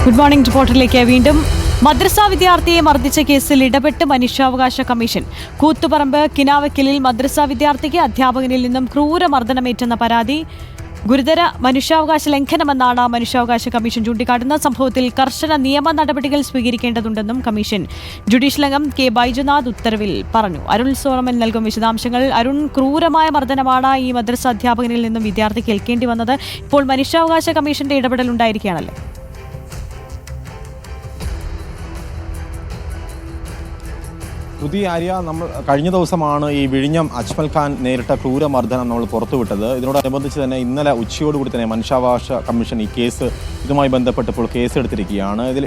Good morning റിപ്പോർട്ടറിലേക്ക് വീണ്ടും. മദ്രസ വിദ്യാർത്ഥിയെ മർദ്ദിച്ച കേസിൽ ഇടപെട്ട് മനുഷ്യാവകാശ കമ്മീഷൻ. കൂത്തുപറമ്പ് കിനാവക്കലിൽ മദ്രസ വിദ്യാർത്ഥിക്ക് അധ്യാപകനിൽ നിന്നും ക്രൂരമർദ്ദനമേറ്റെന്ന പരാതി ഗുരുതര മനുഷ്യാവകാശ ലംഘനമെന്നാണ് മനുഷ്യാവകാശ കമ്മീഷൻ ചൂണ്ടിക്കാട്ടുന്ന. സംഭവത്തിൽ കർശന നിയമ നടപടികൾ സ്വീകരിക്കേണ്ടതുണ്ടെന്നും കമ്മീഷൻ ജുഡീഷ്യൽ അംഗം കെ ബൈജുനാഥ് ഉത്തരവിൽ പറഞ്ഞു. അരുൺ സോളമൻ നൽകും വിശദാംശങ്ങൾ. അരുൺ, ക്രൂരമായ മർദ്ദനമാണ് ഈ മദ്രസ അധ്യാപകനിൽ നിന്നും വിദ്യാർത്ഥിക്ക് ഏൽക്കേണ്ടി വന്നത്. ഇപ്പോൾ മനുഷ്യാവകാശ കമ്മീഷന്റെ ഇടപെടൽ ഉണ്ടായിരിക്കുകയാണല്ലേ? ആര്യ, നമ്മൾ കഴിഞ്ഞ ദിവസമാണ് ഈ വിഴിഞ്ഞം അജ്മൽ ഖാൻ നേരിട്ട ക്രൂരമർദ്ദനം നമ്മൾ പുറത്തുവിട്ടത്. ഇതിനോടനുബന്ധിച്ച് തന്നെ ഇന്നലെ ഉച്ചയോടുകൂടി തന്നെ മനുഷ്യാവകാശ കമ്മീഷൻ ഈ കേസ് ഇതുമായി ബന്ധപ്പെട്ടപ്പോൾ കേസ് എടുത്തിരിക്കുകയാണ്. ഇതിൽ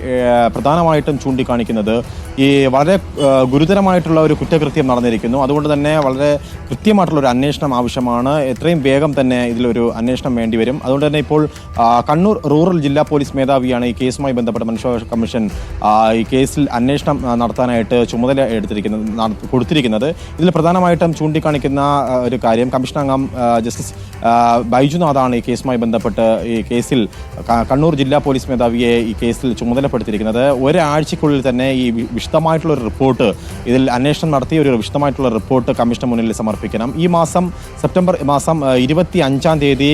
പ്രധാനമായിട്ടും ചൂണ്ടിക്കാണിക്കുന്നത് ഈ വളരെ ഗുരുതരമായിട്ടുള്ള ഒരു കുറ്റകൃത്യം നടന്നിരിക്കുന്നു. അതുകൊണ്ട് തന്നെ വളരെ കൃത്യമായിട്ടുള്ളൊരു അന്വേഷണം ആവശ്യമാണ്. എത്രയും വേഗം തന്നെ ഇതിലൊരു അന്വേഷണം വേണ്ടിവരും. അതുകൊണ്ട് തന്നെ ഇപ്പോൾ കണ്ണൂർ റൂറൽ ജില്ലാ പോലീസ് മേധാവിയാണ് ഈ കേസുമായി ബന്ധപ്പെട്ട മനുഷ്യാവകാശ കമ്മീഷൻ ഈ കേസിൽ അന്വേഷണം നടത്താനായിട്ട് ചുമതല കൊടുത്തിരിക്കുന്നത്. ഇതിൽ പ്രധാനമായിട്ടും ചൂണ്ടിക്കാണിക്കുന്ന ഒരു കാര്യം, കമ്മീഷൻ അംഗം ജസ്റ്റിസ് ബൈജുനാഥാണ് ഈ കേസുമായി ബന്ധപ്പെട്ട് ഈ കേസിൽ കണ്ണൂർ ജില്ലാ പോലീസ് മേധാവിയെ ഈ കേസിൽ ചുമതലപ്പെടുത്തിയിരിക്കുന്നത്. ഒരാഴ്ചക്കുള്ളിൽ തന്നെ ഈ വിശദമായിട്ടുള്ളൊരു റിപ്പോർട്ട്, ഇതിൽ അന്വേഷണം നടത്തിയ ഒരു വിശദമായിട്ടുള്ള റിപ്പോർട്ട് കമ്മീഷന് മുന്നിൽ സമർപ്പിക്കണം. ഈ മാസം സെപ്റ്റംബർ മാസം 25-ാം തീയതി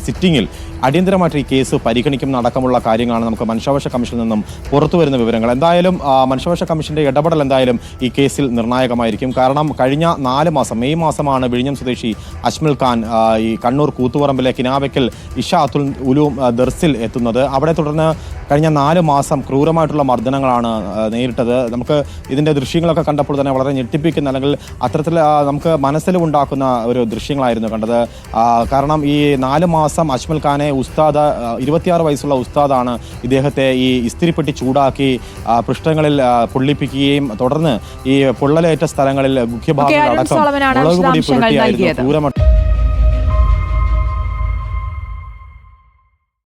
സിറ്റിംഗിൽ അടിയന്തരമായിട്ട് ഈ കേസ് പരിഗണിക്കുന്ന അടക്കമുള്ള കാര്യങ്ങളാണ് നമുക്ക് മനുഷ്യാവകാശ കമ്മീഷനിൽ നിന്നും പുറത്തു വരുന്ന വിവരങ്ങൾ. എന്തായാലും മനുഷ്യാവകാശ കമ്മീഷന്റെ ഇടപെടൽ എന്തായാലും ഈ കേസിൽ നിർണായകമായിരിക്കും. കാരണം കഴിഞ്ഞ 4 മാസം മെയ് മാസമാണ് വിഴിഞ്ഞം സ്വദേശി അജ്മൽ ഖാൻ ഈ കണ്ണൂർ കൂത്തുപറമ്പിലെ കിനാവക്കൽ ഇഷാഅത്തുൽ ഉലൂം ദർസിൽ എത്തുന്നത്. അവിടെ തുടർന്ന് കഴിഞ്ഞ 4 മാസം ക്രൂരമായിട്ടുള്ള മർദ്ദനങ്ങളാണ് നേരിട്ടത്. നമുക്ക് ഇതിൻ്റെ ദൃശ്യങ്ങളൊക്കെ കണ്ടപ്പോൾ തന്നെ വളരെ ഞെട്ടിപ്പിക്കുന്ന, അല്ലെങ്കിൽ അത്തരത്തിൽ നമുക്ക് മനസ്സിലുണ്ടാക്കുന്ന ഒരു ദൃശ്യങ്ങളായിരുന്നു കണ്ടത്. കാരണം ഈ 4 മാസം അജ്മൽ ഖാനെ ഉസ്താദ്, 26 വയസ്സുള്ള ഉസ്താദാണ് ഇദ്ദേഹത്തെ ഈ ഇസ്തിരിപ്പെട്ടി ചൂടാക്കി പൃഷ്ഠങ്ങളിൽ പൊള്ളിപ്പിക്കുകയും തുടർന്ന് ഈ പൊള്ളലേറ്റ സ്ഥലങ്ങളിൽ മുഖ്യഭാഗങ്ങളടക്കം മുളകുപൊടി പുരട്ടിയായിരുന്നു ക്രൂരമായിട്ട്